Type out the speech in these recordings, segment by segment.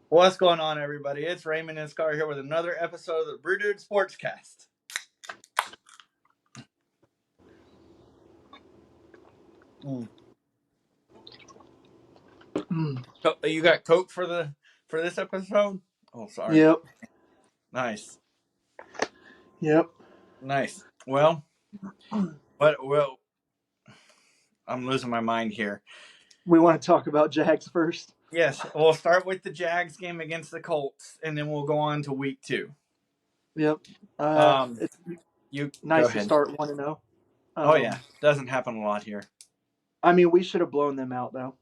What's going on, everybody? It's Raymond and Scar here with another episode of the Brew Sportscast. You got Coke for this episode? Oh, sorry. Yep. Nice. Yep. Nice. Well, I'm losing my mind here. We want to talk about Jags first. Yes, we'll start with the Jags game against the Colts, and then we'll go on to week 2. Yep. It's You go nice to ahead. start 1-0. Oh yeah, doesn't happen a lot here. I mean, we should have blown them out though.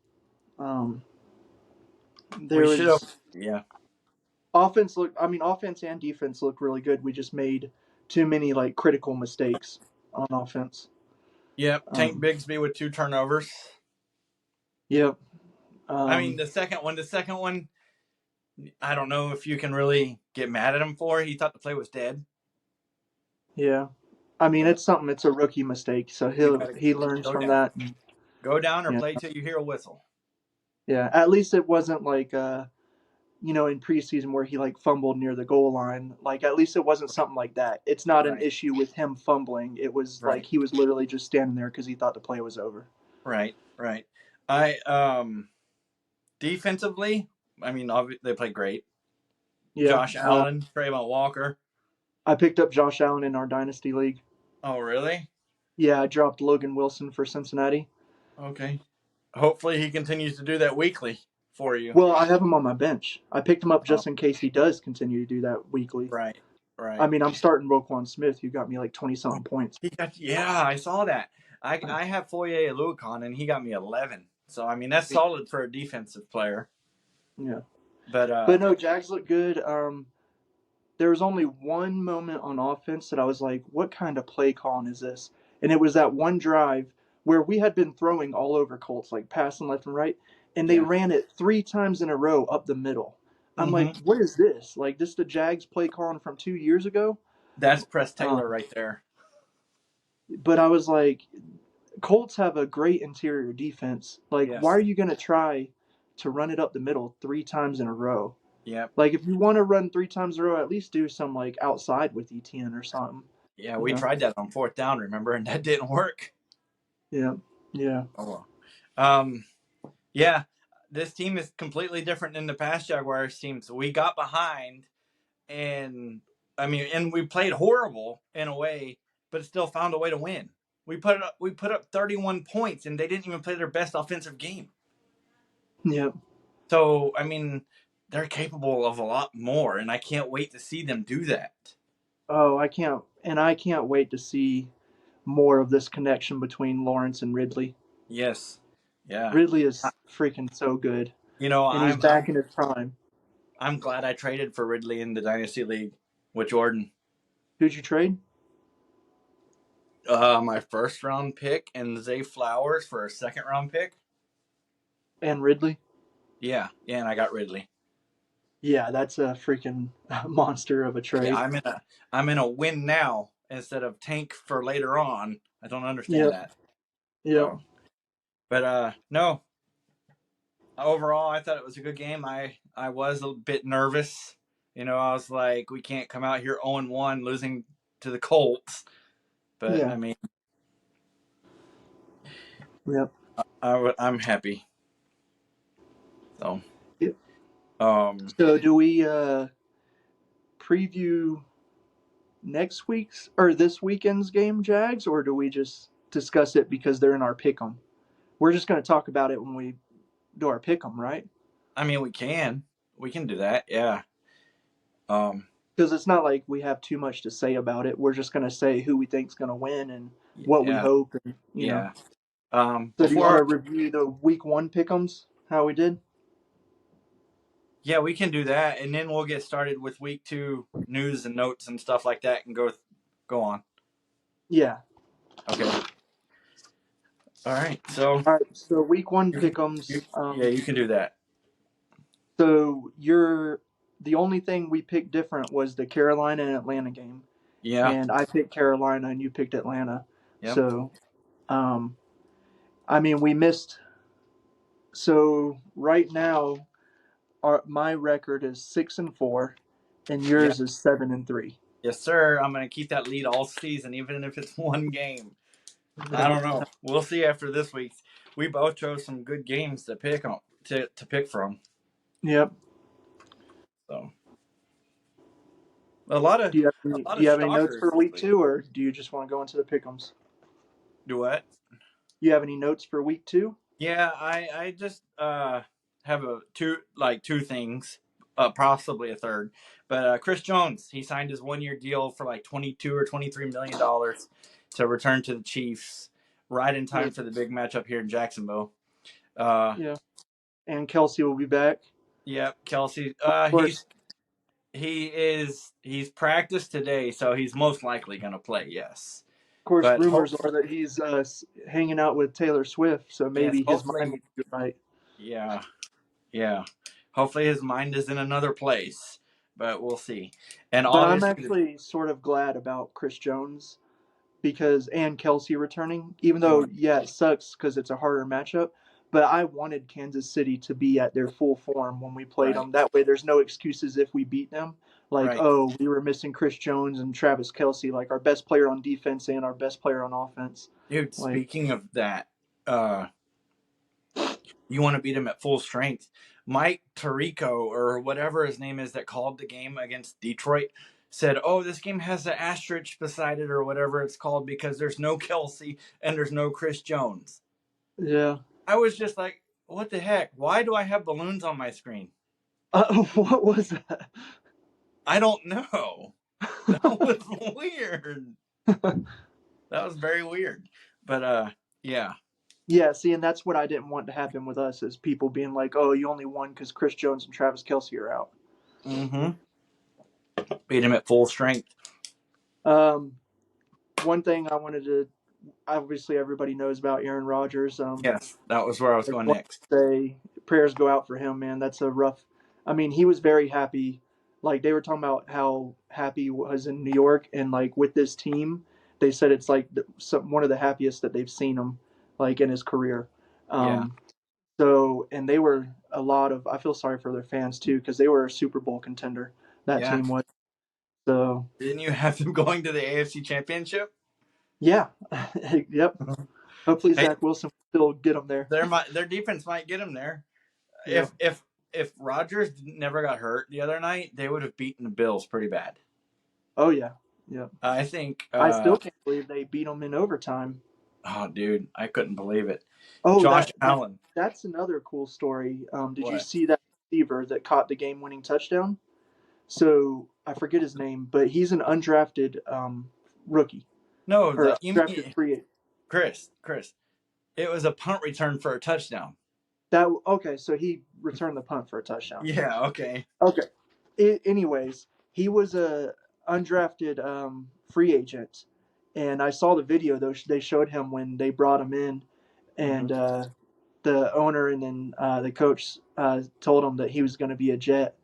We should have. Yeah. Offense and defense look really good. We just made too many critical mistakes on offense. Yep. Tank Bigsby with 2 turnovers. Yep. I mean, the second one, I don't know if you can really get mad at him for. He thought the play was dead. Yeah. I mean, it's something. It's a rookie mistake, so he learns from that. Go down or play till you hear a whistle. Yeah. At least it wasn't in preseason where he fumbled near the goal line. At least it wasn't something like that. It's not an issue with him fumbling. It was he was literally just standing there because he thought the play was over. Right. Defensively, I mean, they played great. Yeah. Josh Allen, Trayvon Walker. I picked up Josh Allen in our Dynasty League. Oh, really? Yeah, I dropped Logan Wilson for Cincinnati. Okay. Hopefully he continues to do that weekly for you. Well, I have him on my bench. I picked him up just in case he does continue to do that weekly. Right. I mean, I'm starting Roquan Smith, who got me 20-something points. I saw that. I have Foye Aluakon, and he got me 11. So, I mean, that's solid for a defensive player. Yeah. But no, Jags look good. There was only one moment on offense that I was like, what kind of play calling is this? And it was that one drive where we had been throwing all over Colts, passing left and right, and they ran it 3 times in a row up the middle. I'm like, what is this? This the Jags play calling from 2 years ago? That's Press Taylor right there. But I was like, Colts have a great interior defense. Why are you going to try to run it up the middle 3 times in a row? Yeah. If you want to run 3 times in a row, at least do some outside with ETN or something. Yeah, we tried that on 4th down, remember, and that didn't work. Yeah. Oh well. Yeah, this team is completely different than the past Jaguars teams. We got behind, and we played horrible in a way, but still found a way to win. We put up 31 points, and they didn't even play their best offensive game. Yeah. So, I mean, they're capable of a lot more, and I can't wait to see them do that. Oh, I can't wait to see more of this connection between Lawrence and Ridley. Yes. Yeah. Ridley is freaking so good. And he's back in his prime. I'm glad I traded for Ridley in the Dynasty League with Jordan. Who'd you trade? My 1st round pick and Zay Flowers for a 2nd round pick. And Ridley? Yeah, and I got Ridley. Yeah, that's a freaking monster of a trade. Yeah, I'm in a win now instead of tank for later on. I don't understand that. Yeah. But no. Overall, I thought it was a good game. I was a bit nervous. I was like, we can't come out here 0-1 losing to the Colts. But I mean, yep. I'm happy. So, yep. So do we preview next week's or this weekend's game, Jags, or do we just discuss it because they're in our pick'em? We're just going to talk about it when we do our pick'em, right? I mean, we can do that, yeah. Because it's not like we have too much to say about it. We're just going to say who we think's going to win and what we hope. And, you know. So do you want to review the week 1 pick'ems, how we did? Yeah, we can do that, and then we'll get started with week 2 news and notes and stuff like that, and go on. Yeah. Okay. All right. So week 1 pick'ems. Yeah, you can do that. So the only thing we picked different was the Carolina and Atlanta game. Yeah. And I picked Carolina and you picked Atlanta. Yep. So, I mean, we missed. So right now, my record is 6-4, and Yeah. yours is 7-3. Yes, sir. I'm going to keep that lead all season, even if it's one game. I don't know. We'll see after this week's. We both chose some good games to pick on to pick from. Yep. So a lot of a lot Do of you have any notes shockers for this week week. 2, or do you just want to go into the pick'ems? Do what? You have any notes for week 2? Yeah, I just have two things, possibly a third. But Chris Jones, he signed his 1 year deal for like 22 or 23 million dollars to return to the Chiefs right in Yeah. time for the big matchup here in Jacksonville. Uh, Yeah. And Kelsey will be back. yeah, Kelsey. Of course, He's practiced today, so he's most likely going to play. Yes, but rumors are that he's hanging out with Taylor Swift, so yes, maybe his mind hopefully, will be right. yeah. Yeah. Hopefully his mind is in another place, but we'll see. And But I'm obviously, actually sort of glad about Chris Jones and Kelsey returning, even you though, want yeah, it sucks because it's a harder matchup. But I wanted Kansas City to be at their full form when we played right, them. That way, there's no excuses if we beat them. Like, right, oh, we were missing Chris Jones and Travis Kelsey, like our best player on defense and our best player on offense. dude. Like, Speaking of that, uh, you want to beat him at full strength. Mike Tirico or whatever his name is that called the game against Detroit said, "Oh, this game has an asterisk beside it or whatever it's called because there's no Kelsey and there's no Chris Jones." yeah. I was just like, "What the heck? Why do I have balloons on my screen?" What was that? I don't know. That was weird. That was very weird. But yeah. Yeah, see, and that's what I didn't want to happen with us is people being like, "Oh, you only won because Chris Jones and Travis Kelsey are out." Mm-hmm. Beat him at full strength. Um, One thing I wanted to obviously everybody knows about Aaron Rodgers. Yes, that was where I was I going want next. to say prayers go out for him, man. That's a rough. I mean, he was very happy. Like they were talking about how happy he was in New York, and like with this team, they said it's like one of the happiest that they've seen him like in his career. Yeah. Um, so, and they were a lot of. I feel sorry for their fans too because they were a Super Bowl contender. That Yeah. team was. So, Didn't you have them going to the AFC Championship? yeah, yep. Hopefully Hey, Zach Wilson will still get them there. their defense might get them there. Yeah. If Rodgers never got hurt the other night, they would have beaten the Bills pretty bad. Oh yeah. Yeah. I think. I still can't believe they beat them in overtime. Oh, dude, I couldn't believe it. Oh, Josh Allen. that's another cool story. Did you What? see that receiver that caught the game-winning touchdown? So I forget his name, but he's an undrafted rookie No, or you undrafted mean free agent. Chris. It was a punt return for a touchdown. That okay? So he returned the punt for a touchdown. Yeah. Okay. Okay. Anyways, he was a undrafted free agent, and I saw the video. Though they showed him when they brought him in, Mm-hmm. and the owner and then the coach told him that he was going to be a Jet,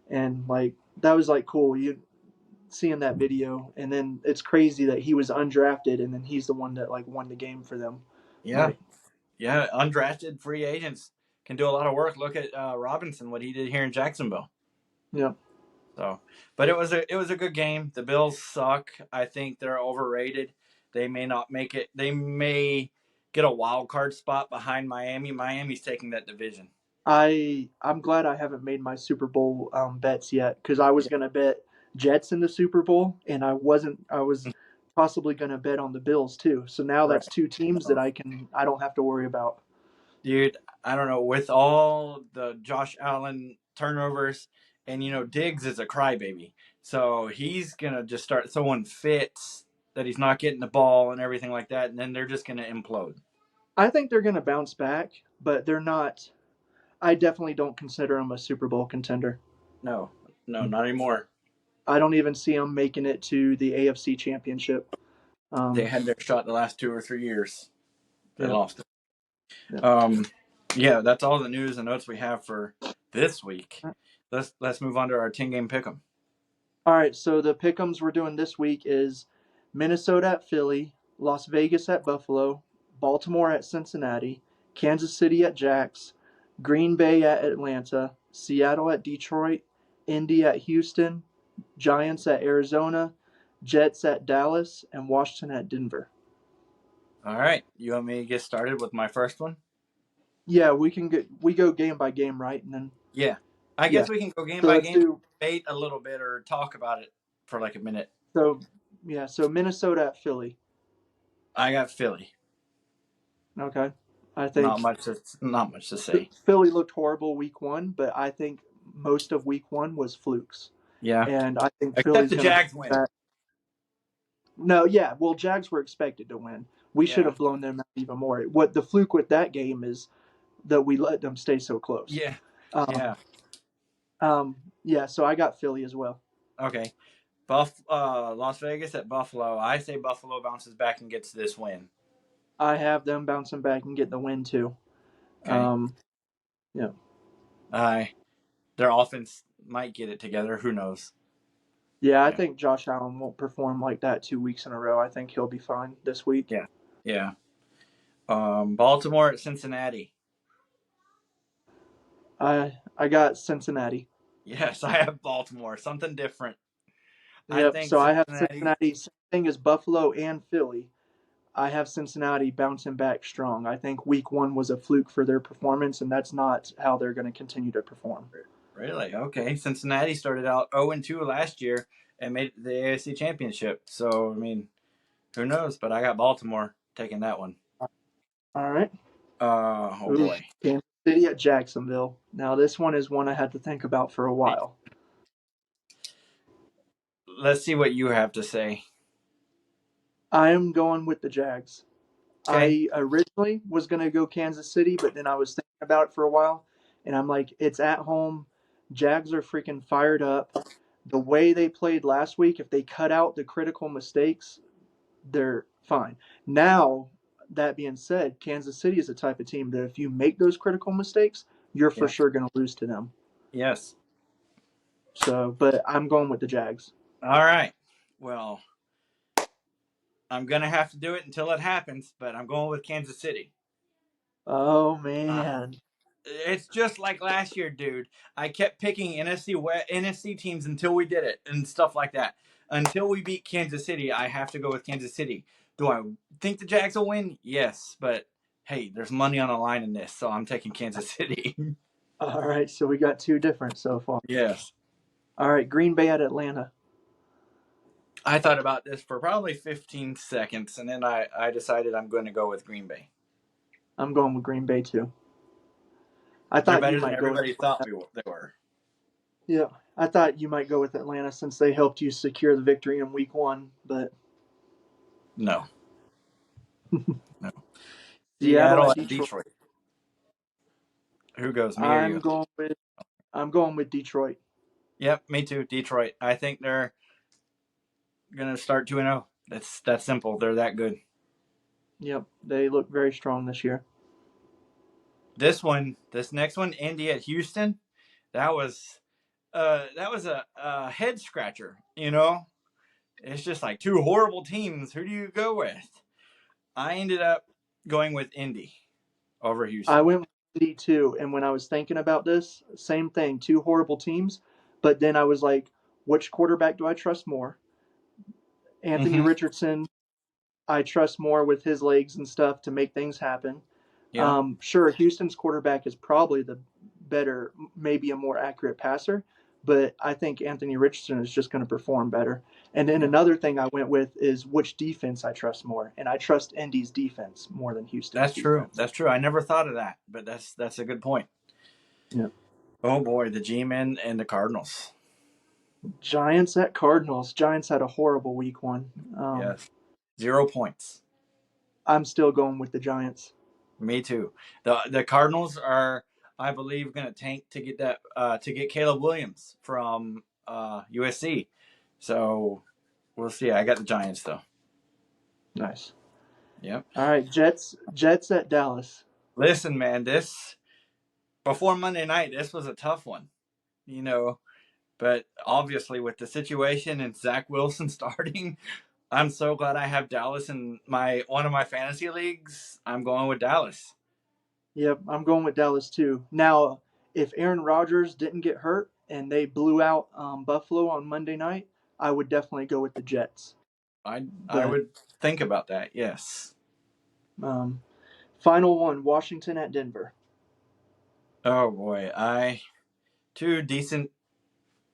and like that was like cool. You seeing that video, and then it's crazy that he was undrafted, and then he's the one that like won the game for them. Yeah. Like, Yeah. Undrafted free agents can do a lot of work. Look at Robinson, what he did here in Jacksonville. yeah, So, but it was a good game. The Bills suck. I think they're overrated. They may not make it. They may get a wild card spot behind Miami. Miami's taking that division. I'm glad I haven't made my Super Bowl bets yet because I was Yeah. gonna bet Jets in the Super Bowl, and I wasn't. I was possibly gonna bet on the Bills too. So now Right. that's two teams that I don't have to worry about. Dude, I don't know. With all the Josh Allen turnovers, and Diggs is a crybaby, so he's gonna just start throwing fits that he's not getting the ball and everything like that, and then they're just gonna implode. I think they're gonna bounce back, but they're not. I definitely don't consider them a Super Bowl contender. No, no, not anymore. I don't even see them making it to the AFC Championship. They Um, had their shot the last 2 or 3 years. They yeah, lost it. yeah. Yeah, that's all the news and notes we have for this week. Let's move on to our 10 game pick'em. All right, so the pick'ems we're doing this week is Minnesota at Philly, Las Vegas at Buffalo, Baltimore at Cincinnati, Kansas City at Jax, Green Bay at Atlanta, Seattle at Detroit, Indy at Houston, Giants at Arizona, Jets at Dallas, and Washington at Denver. All right. You want me to get started with my first one? Yeah, we go game by game, right? And then Yeah. I yeah. guess we can go game So by let's game, do debate a little bit, or talk about it for like a minute. so yeah, so Minnesota at Philly. I got Philly. Okay. I Not think much. Not much to say. Philly looked horrible week 1, but I think most of week 1 was flukes. Yeah. And I think Except Philly's the going to Jags win. back. No, yeah, well Jags were expected to win. We should Yeah. have blown them out even more. What the fluke with that game is that we let them stay so close. Yeah. Um, Yeah. yeah, so I got Philly as well. Okay. Las Vegas at Buffalo. I say Buffalo bounces back and gets this win. I have them bouncing back and getting the win too. Okay. Yeah. Their offense might get it together. Who knows? Yeah, I Yeah. think Josh Allen won't perform like that 2 weeks in a row. I think he'll be fine this week. Yeah. Yeah. Baltimore at Cincinnati. I got Cincinnati. Yes, I have Baltimore. Something different. I Yep. think So I have Cincinnati. Cincinnati. Same thing as Buffalo and Philly. I have Cincinnati bouncing back strong. I think week 1 was a fluke for their performance, and that's not how they're going to continue to perform. Really? Okay. Cincinnati started out 0-2 last year and made the AFC Championship. So, I mean, who knows? But I got Baltimore taking that one. All right. Oh Ooh, boy. Kansas City at Jacksonville. Now this one is one I had to think about for a while. Let's see what you have to say. I am going with the Jags. Okay. I originally was going to go Kansas City, but then I was thinking about it for a while, and I'm like, it's at home. Jags are freaking fired up. The way they played last week, if they cut out the critical mistakes, they're fine. Now, that being said, Kansas City is the type of team that if you make those critical mistakes, you're for Yeah. sure going to lose to them. Yes. So, but I'm going with the Jags. All right. Well, I'm going to have to do it until it happens, but I'm going with Kansas City. Oh Uh, man. it's just like last year, dude. I kept picking NFC teams until we did it and stuff like that. Until we beat Kansas City, I have to go with Kansas City. Do I think the Jags will win? Yes, but hey, there's money on the line in this, so I'm taking Kansas City. All right, so we got two different so far. Yes. All right, Green Bay at Atlanta. I thought about this for probably 15 seconds, and then I decided I'm going to go with Green Bay. I'm going with Green Bay too. I They're thought you better than might go with everybody thought they were. Yeah, I thought you might go with Atlanta since they helped you secure the victory in week 1, but No. No. Seattle Seattle at at Detroit. Detroit. Who goes, me or I'm you? going with I'm going with Detroit. Yep, me too. Detroit. I think they're gonna start 2-0. That's simple. They're that good. Yep, they look very strong this year. This next one, Indy at Houston. That was a head scratcher. It's just like two horrible teams. Who do you go with? I ended up going with Indy over I Houston. went with Indy too, and when I was thinking about this, same thing, two horrible teams, but then I was like, which quarterback do I trust more? Anthony Mm-hmm. Richardson, I trust more with his legs and stuff to make things happen. Yeah, Sure, Houston's quarterback is probably the better, maybe a more accurate passer, but I think Anthony Richardson is just going to perform better. And then yeah. another thing I went with is which defense I trust more, and I trust Indy's defense more than Houston's That's true. defense. That's true. I never thought of that, but that's a good point. Yeah. Oh boy, the G-men and the Cardinals. Giants at Cardinals. Giants had a horrible week 1. Yes, 0 points. I'm still going with the Giants. Me too. The Cardinals are, I believe, going to tank to get Caleb Williams from USC. So we'll see. I got the Giants though. Nice. Yep. All right, Jets at Dallas. Listen, man, this before Monday night, this was a tough one. You know, but obviously with the situation and Zach Wilson starting, I'm so glad I have Dallas in one of my fantasy leagues. I'm going with Dallas. Yep, I'm going with Dallas too. Now, If Aaron Rodgers didn't get hurt and they blew out Buffalo on Monday night, I would definitely go with the Jets. I But would think about that. Yes. um, final one, Washington at Denver. Oh boy, I two decent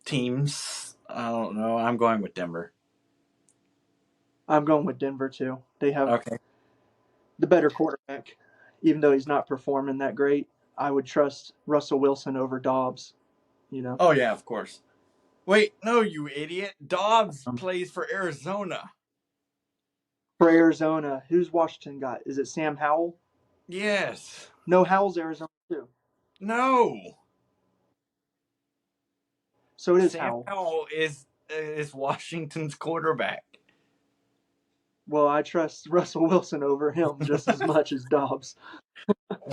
teams. I don't know. I'm going with Denver. I'm going with Denver too. They have Okay. the better quarterback, even though he's not performing that great. I would trust Russell Wilson over Dobbs. You know, Oh yeah, of course. Wait, no, you idiot. Dobbs um, plays for Arizona. for Arizona, who's Washington got? Is it Sam Howell? Yes. No, Howell's Arizona too. No. So it is Sam Howell. Howell is Washington's quarterback. Well, I trust Russell Wilson over him just as much as Dobbs.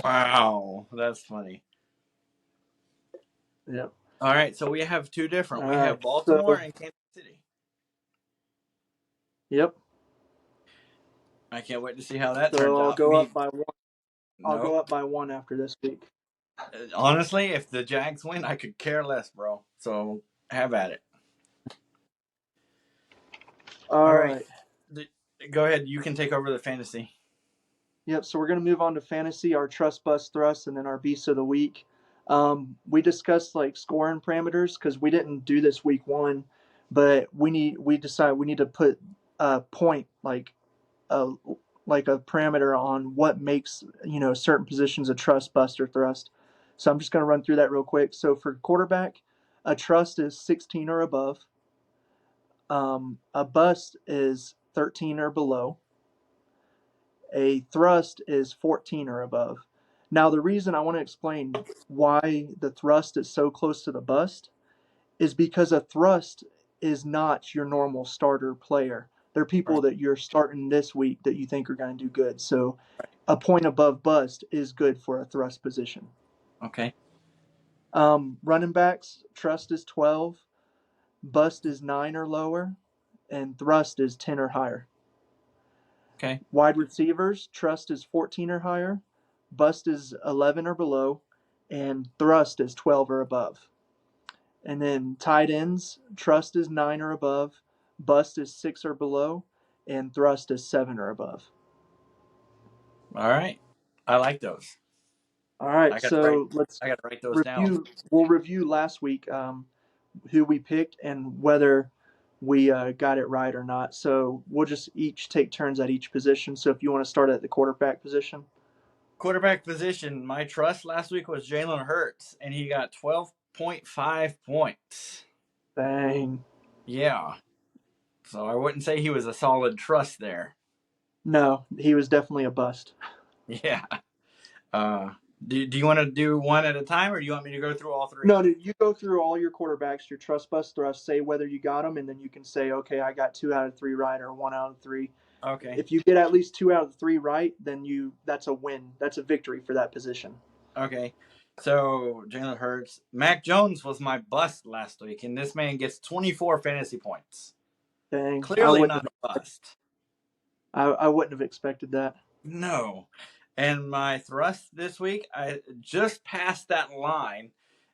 Wow, that's funny. Yep. All right, so we have two different. All We have right. Baltimore So, and Kansas City. yep. I can't wait to see how that So turns I'll out. go up by one. I'll go Nope. up by one after this week. Honestly, if the Jags win, I could care less, bro. So have at it. All All right. right. Go ahead. You can take over the fantasy. Yep. So we're going to move on to fantasy, our trust bust thrust, and then our beast of the week. We discussed like scoring parameters because we didn't do this week one, but we decided we need to put a point a like a parameter on what makes certain positions a trust bust or thrust. So I'm just going to run through that real quick. So for quarterback, a trust is 16 or above. A bust is 13 or below. A thrust is 14 or above. Now, the reason I want to explain why the thrust is so close to the bust is because a thrust is not your normal starter player. They're people Right. that you're starting this week that you think are going to do good. So a point above bust is good for a thrust position. Okay. Running backs, trust is 12, bust is 9 or lower, and thrust is 10 or higher. Okay. Wide receivers, trust is 14 or higher, bust is 11 or below, and thrust is 12 or above. And then tight ends, trust is 9 or above, bust is 6 or below, and thrust is 7 or above. All right. I like those. All right, I got to write. so let's I got to write those down. review. We'll review last week who we picked and whether we got it right or not. So we'll just each take turns at each position. So if you want to start at the quarterback position. Quarterback position. My trust last week was Jalen Hurts, and he got 12.5 points. Bang. Yeah. So I wouldn't say he was a solid trust there. No, he was definitely a bust. Yeah. Uh, do you want to do one at a time, or do you want me to go through all three? No, dude, you go through all your quarterbacks, your trust bust thrust, say whether you got them, and then you can say, okay, I got 2 out of 3 right or 1 out of 3. Okay. If you get at least 2 out of 3 right, then that's a win. That's a victory for that position. Okay. So Jalen Hurts. Mac Jones was my bust last week, and this man gets 24 fantasy points. Dang, Clearly not a bust. I wouldn't have expected that. No. And my thrust this week, I just passed that line,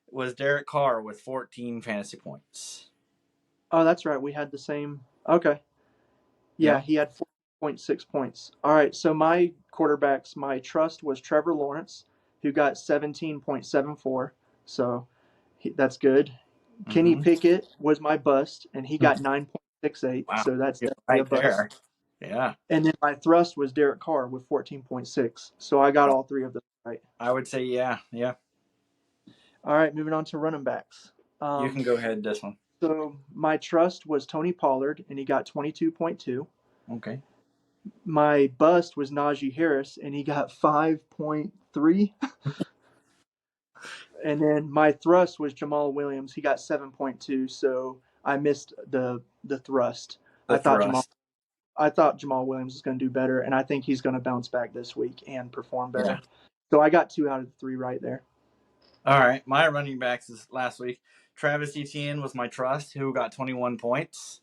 was Derek Carr with 14 fantasy points. Oh, that's right. We had the same. Okay. Yeah, Yep. he had 4.6 points. All right. So my quarterbacks, my trust was Trevor Lawrence, who got 17.74. So that's good. Kenny Mm-hmm. Pickett was my bust, and he got 9.68. Wow. So that's You're definitely a right bust. there. Yeah. And then my thrust was Derek Carr with 14.6. So I got all three of them right. I would say, yeah. Yeah. All right. Moving on to running backs. You can go ahead this one. So my trust was Tony Pollard, and he got 22.2. Okay. My bust was Najee Harris, and he got 5.3. And then my thrust was Jamal Williams. He got 7.2. So I missed the thrust. The thrust. I thought Jamal Williams was going to do better, and I think he's going to bounce back this week and perform Yeah. better. So I got 2 out of 3 right there. All right. My running backs is last week. Travis Etienne was my trust, who got 21 points.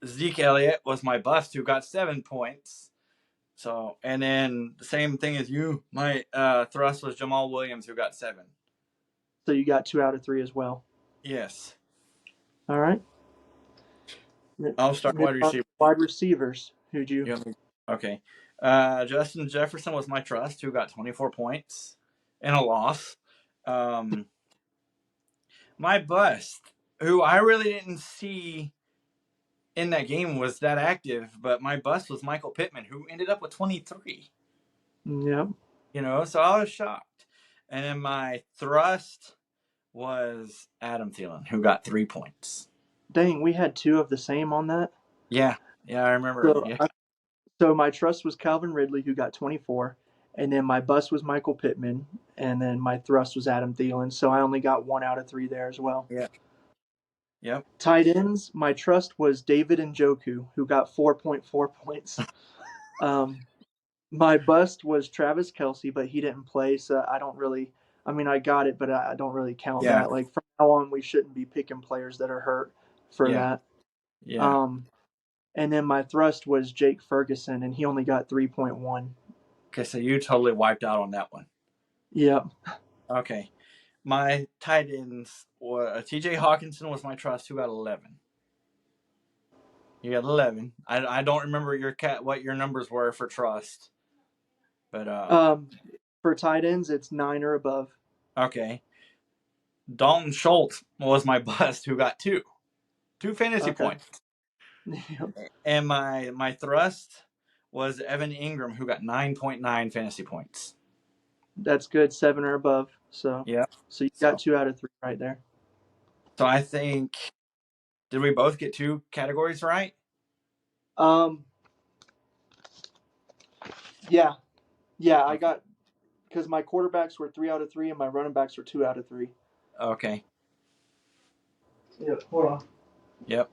Zeke Elliott was my bust, who got 7 points. So, and then the same thing as you. My thrust was Jamal Williams, who got 7. So you got 2 out of 3 as well. Yes. All right. I'll start Move wide on to receiver. wide receivers. Who'd you? You want me- Okay. Justin Jefferson was my trust, who got 24 points and a loss. Um, my bust, who I really didn't see in that game was that active, but my bust was Michael Pittman, who ended up with 23. Yep. So I was shocked. And then my thrust was Adam Thielen, who got 3 points. Dang, we had 2 of the same on that. Yeah, I remember. So Yeah, so my trust was Calvin Ridley, who got 24, and then my bust was Michael Pittman, and then my thrust was Adam Thielen. So I only got 1 out of 3 there as well. yeah, yep. Tight ends, my trust was David Njoku, who got 4.4 points. Um, my bust was Travis Kelsey, but he didn't play, so I don't really. I mean, I got it, but I don't really count Yeah, that. Like from now on, we shouldn't be picking players that are hurt for yeah, that. yeah. Um, and then my thrust was Jake Ferguson, and he only got 3.1. Okay, so you totally wiped out on that one. Yep. Okay. My tight ends were TJ Hawkinson was my trust, who got 11. You got 11. I don't remember what your numbers were for trust, but Um, for tight ends, it's 9 or above. okay. Dalton Schultz was my bust, who got 2 fantasy Okay. points, Yep. and my thrust was Evan Ingram, who got 9.9 fantasy points. That's good, 7 or above. So, Yeah. so you got So 2 out of 3 right there. I think, did we both get 2 categories right? Um, yeah, yeah, I Okay. got because my quarterbacks were 3 out of 3 and my running backs were 2 out of 3. Okay. Yep. Hold on. Yep.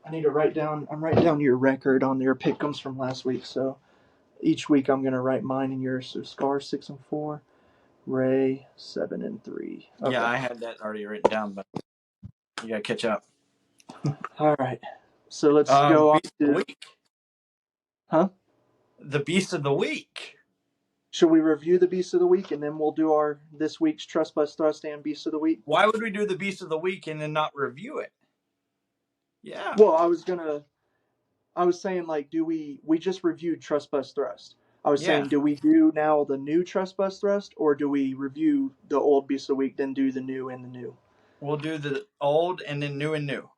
I need to write down. I'm writing down your record on your pick'ems from last week. So each week I'm gonna write mine and yours. So Scar 6-4, Ray 7-3. Yeah, Okay. I had that already written down, but you gotta catch up. All right. So let's go on Beast of the to. week. Huh? The beast of the week. Should we review the beast of the week and then we'll do our this week's Trust Bust Thrust and beast of the week? Why would we do the beast of the week and then not review it? Yeah. Well, I was saying like, do we just reviewed Trust Bust Thrust? I was Yeah. saying, do we do now the new Trust Bust Thrust, or do we review the old Beast of the Week, then do the new and the new? We'll do the old and then new and new.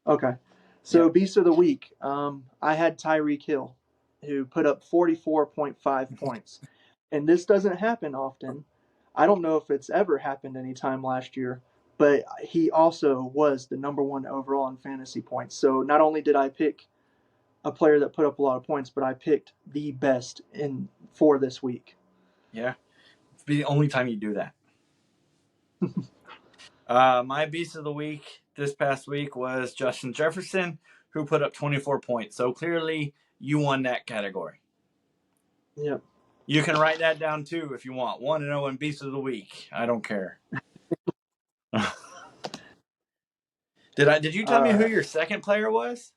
Okay. So Yep. Beast of the Week, I had Tyreek Hill, who put up 44.5 points, and this doesn't happen often. I don't know if it's ever happened any time last year, but he also was the number one overall in fantasy points. So not only did I pick a player that put up a lot of points, but I picked the best in for this week. Yeah. It's the only time you do that. My beast of the week this past week was Justin Jefferson, who put up 24 points. So clearly you won that category. Yep. You can write that down too if you want. 1-0 in beast of the week. I don't care. Did you tell me who Uh, your second player was?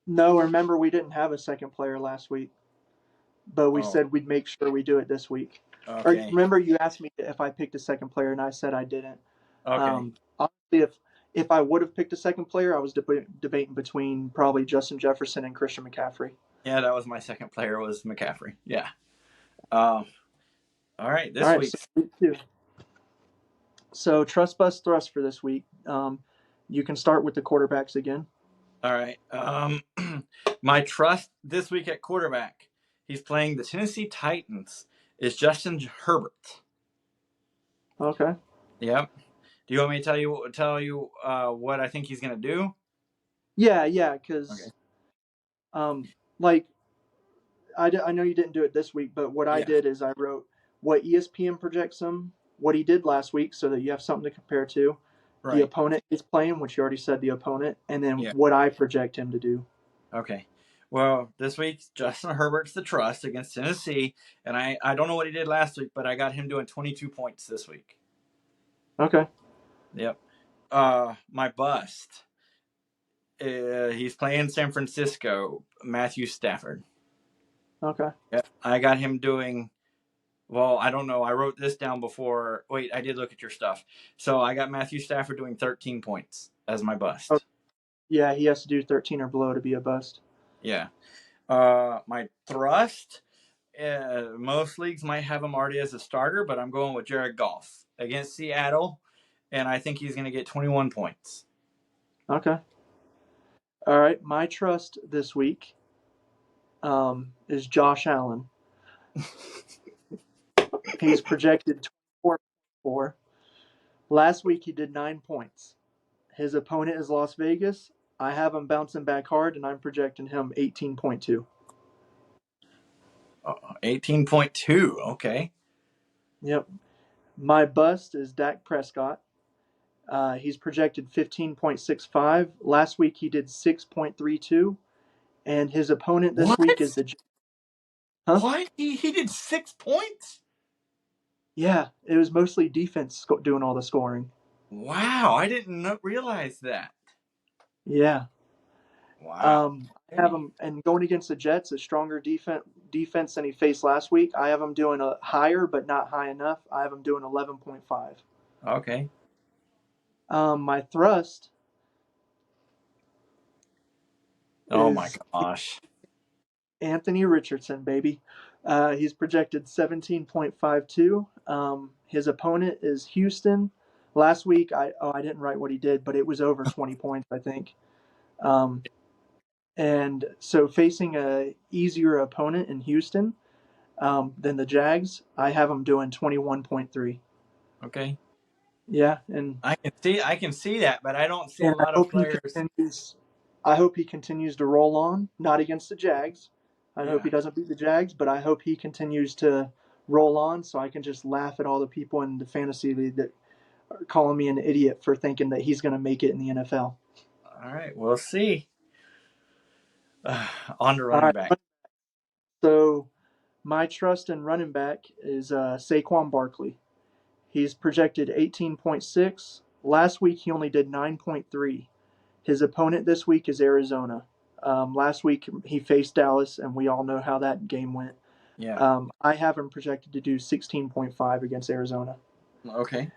no, remember we didn't have a second player last week, but we Oh, said we'd make sure we do it this week. Or okay. remember you asked me if I picked a second player, and I said I didn't. Okay. Honestly, if I would have picked a second player, I was debating between probably Justin Jefferson and Christian McCaffrey. Yeah, that was my second player was McCaffrey. Yeah. Um, all right, All this right, so week's week two. So trust bust thrust for this week. You can start with the quarterbacks again. all right. My trust this week at quarterback. He's playing the Tennessee Titans. Is Justin Herbert. Okay. Yep. Do you want me to tell you what I think he's gonna do? Yeah, Okay. because like I know you didn't do it this week, but what I Yeah. did is I wrote what ESPN projects him, what he did last week, so that you have something to compare to, the Right. opponent he's playing, which you already said the opponent, and then Yeah. what I project him to do. Okay. Well, this week Justin Herbert's the trust against Tennessee, and I don't know what he did last week, but I got him doing 22 points this week. Okay. Yep. My bust He's playing San Francisco. Matthew Stafford. Okay. Yeah, I got him doing. Well, I don't know. I wrote this down before. Wait, I did look at your stuff. So I got Matthew Stafford doing 13 points as my Oh, bust. yeah, he has to do 13 or below to be a bust. Yeah. My thrust. Most leagues might have him already as a starter, but I'm going with Jared Goff against Seattle, and I think he's going to get 21 points. Okay. All right. My trust this week is Josh Allen. He's projected 24.4. Last week he did 9 points. His opponent is Las Vegas. I have him bouncing back hard, and I'm projecting him 18.2. 18.2. Okay. Yep. My bust is Dak Prescott. He's projected 15.65. Last week he did 6.32, and his opponent this week is What? the. Huh? What? He did 6 points? Yeah, it was mostly defense doing all the scoring. Wow, I didn't realize that. Yeah. Wow. I have Okay. him, and going against the Jets, a stronger defense than he faced last week. I have him doing a higher, but not high enough. I have him doing 11.5. Okay. My thrust Oh my is gosh. Anthony Richardson, baby. He's projected 17.52. His opponent is Houston. Last week, I didn't write what he did, but it was over 20 points, I think. Um, and so facing a easier opponent in Houston than the Jags, I have him doing 21.3. Okay. Yeah, and I can see that, but I don't see a and I lot of hope he players. continues. I hope he continues to roll on, not against the Jags. I hope Yeah. he doesn't beat the Jags, but I hope he continues to roll on, so I can just laugh at all the people in the fantasy league that are calling me an idiot for thinking that he's going to make it in the NFL. All right. We'll see. On to All running right, back. so my trust in running back is Saquon Barkley. He's projected 18.6. Last week he only did 9.3. His opponent this week is Arizona. Last week he faced Dallas, and we all know how that game went. Yeah. I have him projected to do 16.5 against Arizona. Okay.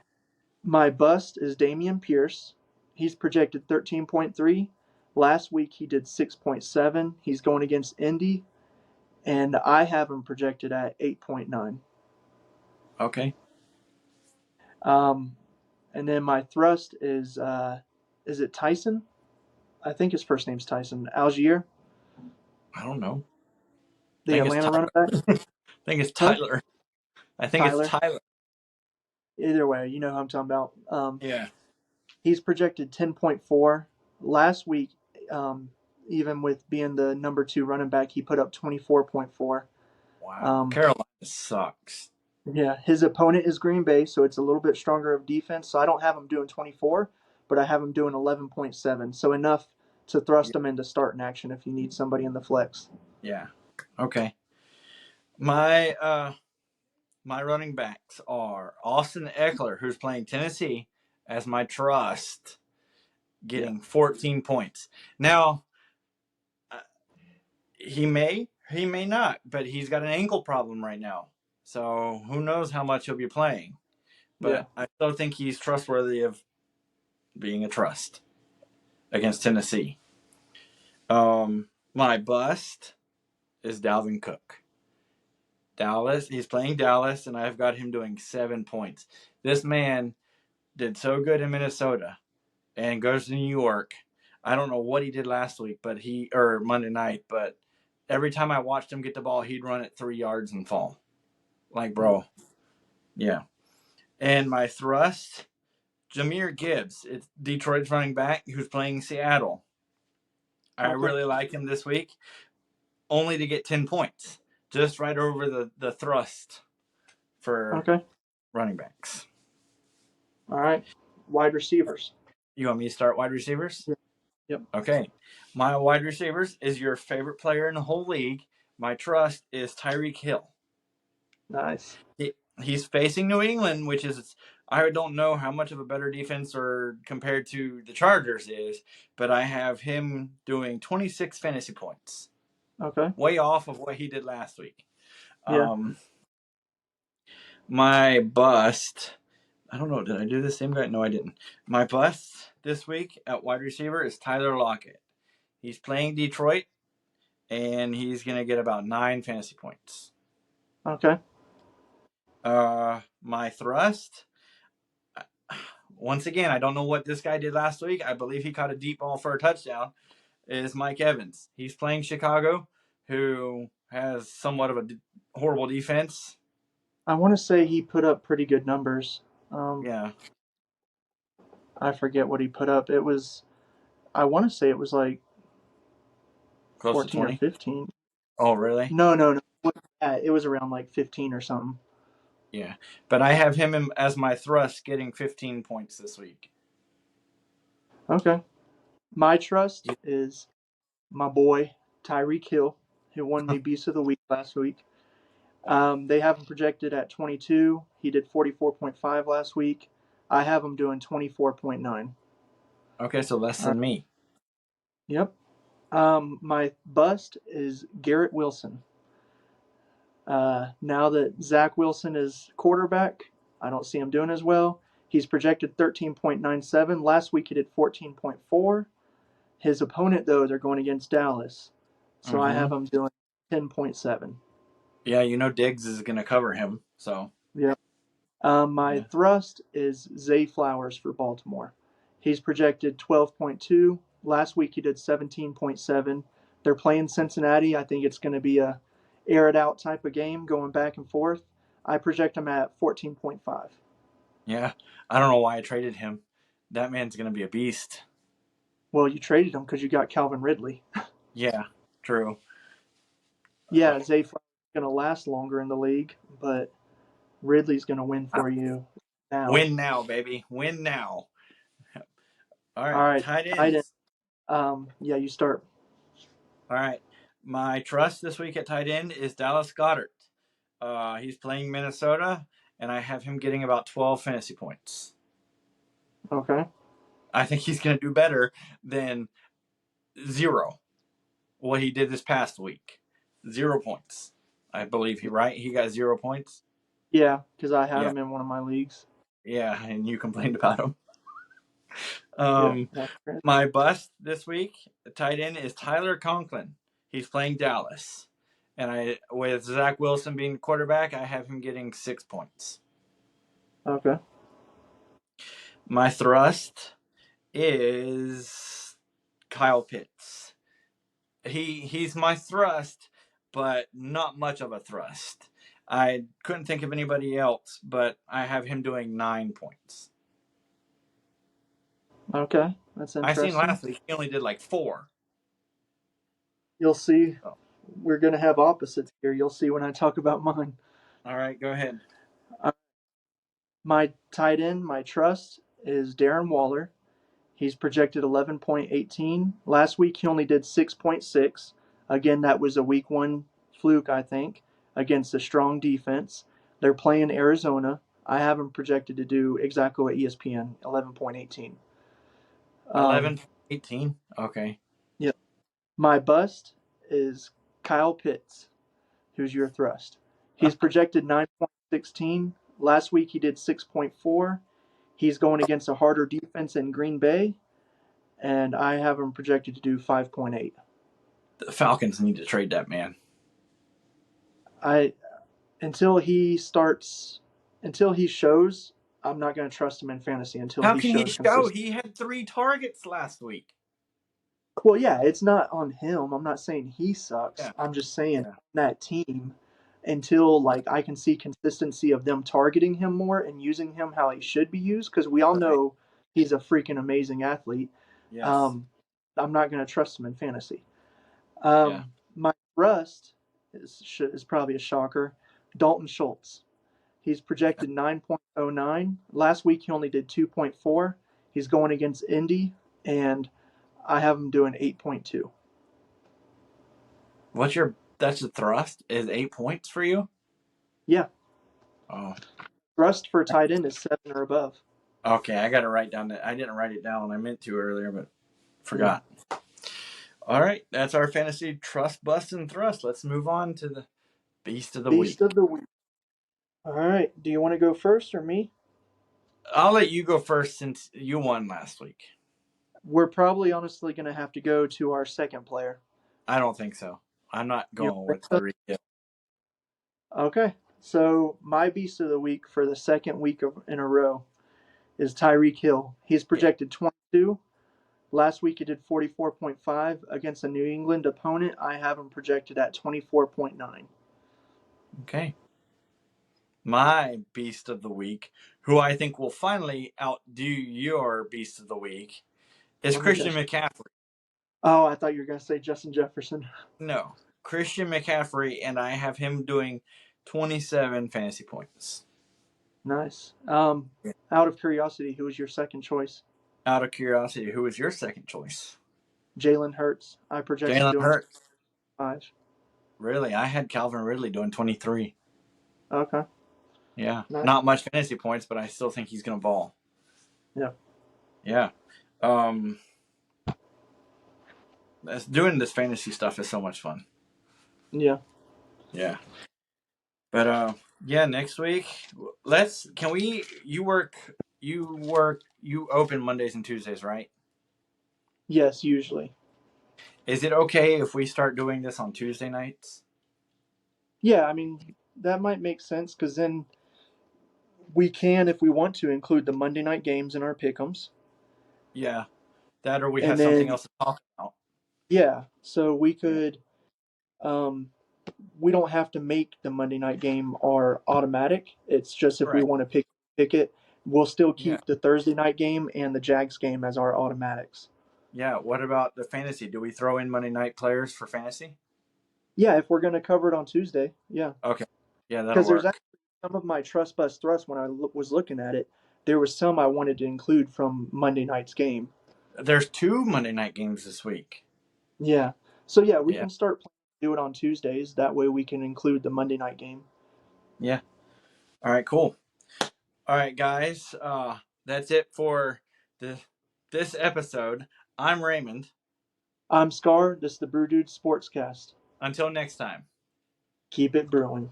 My bust is Damian Pierce. He's projected 13.3. Last week he did 6.7. He's going against Indy, and I have him projected at 8.9. Okay. Um, and then my thrust is it Tyson? I think his first name's Tyson. Algier, I don't know. I the think it's Atlanta running Tyler. back. I think it's Huh? Tyler. I think it's Tyler. Tyler. Either way, you know who I'm talking about. Yeah. He's projected 10.4. Last week, even with being the number two running back, he put up 24.4. Wow. Um, Carolina sucks. yeah, his opponent is Green Bay, so it's a little bit stronger of defense. So I don't have him doing 24, but I have him doing 11.7. So enough to thrust him into starting action if you need somebody in the flex. Yeah. Okay. My running backs are Austin Eckler, who's playing Tennessee, as my trust, Yeah. getting 14 points. Now, uh, he may not, but he's got an ankle problem right now. So who knows how much he'll be playing. Yeah. But I still think he's trustworthy of being a trust against Tennessee. My bust is Dalvin Cook. Dallas, he's playing Dallas, and I've got him doing 7 points. This man did so good in Minnesota and goes to New York. I don't know what he did last week, or Monday night, but every time I watched him get the ball, he'd run it 3 yards and fall. Like, bro, yeah. And my thrust, Jahmyr Gibbs. It's Detroit's running back who's playing Seattle. I Okay. really like him this week, only to get 10 points, just right over the thrust for Okay. running backs. All right. Wide receivers. You want me to start wide receivers? Yeah. Yep. Okay. My wide receivers is your favorite player in the whole league. My trust is Tyreek Hill. Nice. He's facing New England, which is I don't know how much of a better defense or compared to the Chargers is, but I have him doing 26 fantasy points, Okay. way off of what he did last week. Yeah. Um, my bust. I don't know. Did I do the same guy? No, I didn't. My bust this week at wide receiver is Tyler Lockett. He's playing Detroit, and he's going to get about 9 fantasy points. Okay. My thrust. Once again, I don't know what this guy did last week. I believe he caught a deep ball for a touchdown. Is Mike Evans. He's playing Chicago, who has somewhat of a horrible defense. I want to say he put up pretty good numbers. Yeah, I forget what he put up. It was, I want to say it was like close to 14 or 20. 15. Oh, really? No, no, no. It was around like 15 or something. Yeah. But I have him as my thrust getting 15 points this week. Okay. My trust is my boy, Tyreek Hill, who won me Beast of the Week last week. They have him projected at 22. He did 44.5 last week. I have him doing 24.9. Okay, so less Uh, than me. yep. My bust is Garrett Wilson. Now that Zach Wilson is quarterback, I don't see him doing as well. He's projected 13.97. Last week he did 14.4. His opponent, though, they're going against Dallas. So I Mm-hmm. have him doing 10.7. Yeah, you know Diggs is going to cover him. So, Yeah. My yeah. thrust is Zay Flowers for Baltimore. He's projected 12.2. Last week he did 17.7. They're playing Cincinnati. I think it's going to be a air it out type of game going back and forth. I project him at 14.5. Yeah. I don't know why I traded him. That man's going to be a beast. Well, you traded him because you got Calvin Ridley. Yeah, true. Yeah, Zay Flowers is going to last longer in the league, but Ridley's going to win for you now. Win now, baby. Win now. All All right, right, tight tight end. ends. Yeah, you start. All right. My trust this week at tight end is Dallas Goedert. He's playing Minnesota, and I have him getting about 12 fantasy points. Okay. I think he's going to do better than 0, what he did this past week. 0 points. I believe he got 0 points. Yeah, because I had Yeah, him in one of my leagues. yeah, and you complained about him. Yeah, Um, that's great. my bust this week, tight end, is Tyler Conklin. He's playing Dallas, and with Zach Wilson being quarterback, I have him getting 6 points. Okay. My thrust is Kyle Pitts. He's my thrust, but not much of a thrust. I couldn't think of anybody else, but I have him doing 9 points. Okay, that's I seen interesting. last week he only did like 4. You'll see. Oh, We're gonna have opposites here. You'll see when I talk about mine. all right, go ahead. Uh, my tight end, my trust is Darren Waller. He's projected 11.18. Last week he only did 6.6. Again, that was a week one fluke, I think, against a strong defense. They're playing Arizona. I have him projected to do exactly what ESPN, 11.18. 11, Um, 18. Okay. yeah. My bust is Kyle Pitts, who's your thrust. He's projected 9.16. Last week he did 6.4. He's going against a harder defense in Green Bay, and I have him projected to do 5.8. The Falcons need to trade that man. I until he starts until he shows, I'm not going to trust him in fantasy until How he can he shows show? consistent. He had 3 targets last week. Well, yeah, it's not on him. I'm not saying he sucks. Yeah, I'm just saying yeah. on that team until Right, like I can see consistency of them targeting him more and using him how he should be used because we all right. know he's a freaking amazing athlete. Yes. Um, I'm not going to trust him in fantasy. Yeah. My rust is probably a shocker. Dalton Schultz. He's projected 9.09. Last week he only did 2.4. He's going against Indy, and I have him doing 8.2. That's the thrust is 8 points for you? Yeah. Oh. Thrust for tight end is 7 or above. Okay, I got to write down that. I didn't write it down. I meant to earlier, but Yeah. forgot. All right, that's our fantasy trust, bust, and thrust. Let's move on to the beast of the week. Beast of the week. All right. Do you want to go first or me? I'll let you go first since you won last week. We're probably honestly going to have to go to our second player. I don't think so. I'm not You going don't with think Tyreek Hill. so? Okay. So my beast of the week for the second week in a row is Tyreek Hill. He's Yeah. projected 22. Last week he did 44.5 against a New England opponent. I have him projected at 24.9. Okay. My beast of the week, who I think will finally outdo your beast of the week, is Oh my Christian gosh. McCaffrey. Oh, I thought you were going to say Justin Jefferson. No, Christian McCaffrey, and I have him doing 27 fantasy points. Nice. Out of curiosity, who was your second choice? Out of curiosity, who was your second choice? Jalen Hurts. I projected Jalen to him Hurts. 5. Really? I had Calvin Ridley doing 23. Okay. Yeah. Nice. Not much fantasy points, but I still think he's going to ball. Yeah. Yeah. Doing this fantasy stuff is so much fun. Yeah. Yeah. But yeah, next week can we you open Mondays and Tuesdays, right? Yes, usually. Is it okay if we start doing this on Tuesday nights? Yeah, I mean, that might make sense because then we can, if we want to, include the Monday night games in our pick'ems. Yeah. That or we And have something then, else to talk about. yeah, so we Yeah. could, um, we don't have to make the Monday night game our automatic. It's just if we Right. want to pick it, we'll still Yeah. keep the Thursday night game and the Jags game as our automatics. Yeah. What about the fantasy? Do we throw in Monday night players for fantasy? Yeah, if we're going to cover it on Tuesday, yeah. Okay. Yeah, that'll Because there's work. actually some of my trust bust thrust when I was looking at it. There was some I wanted to include from Monday night's game. There's 2 Monday night games this week. Yeah. So yeah, we Yeah. can start do it on Tuesdays. That way we can include the Monday night game. Yeah. All right, cool. All right, guys. That's it for the this episode. I'm Raymond. I'm Scar. This is the Brew Dude Sportscast. Until next time. Keep it brewing.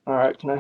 All right. Can I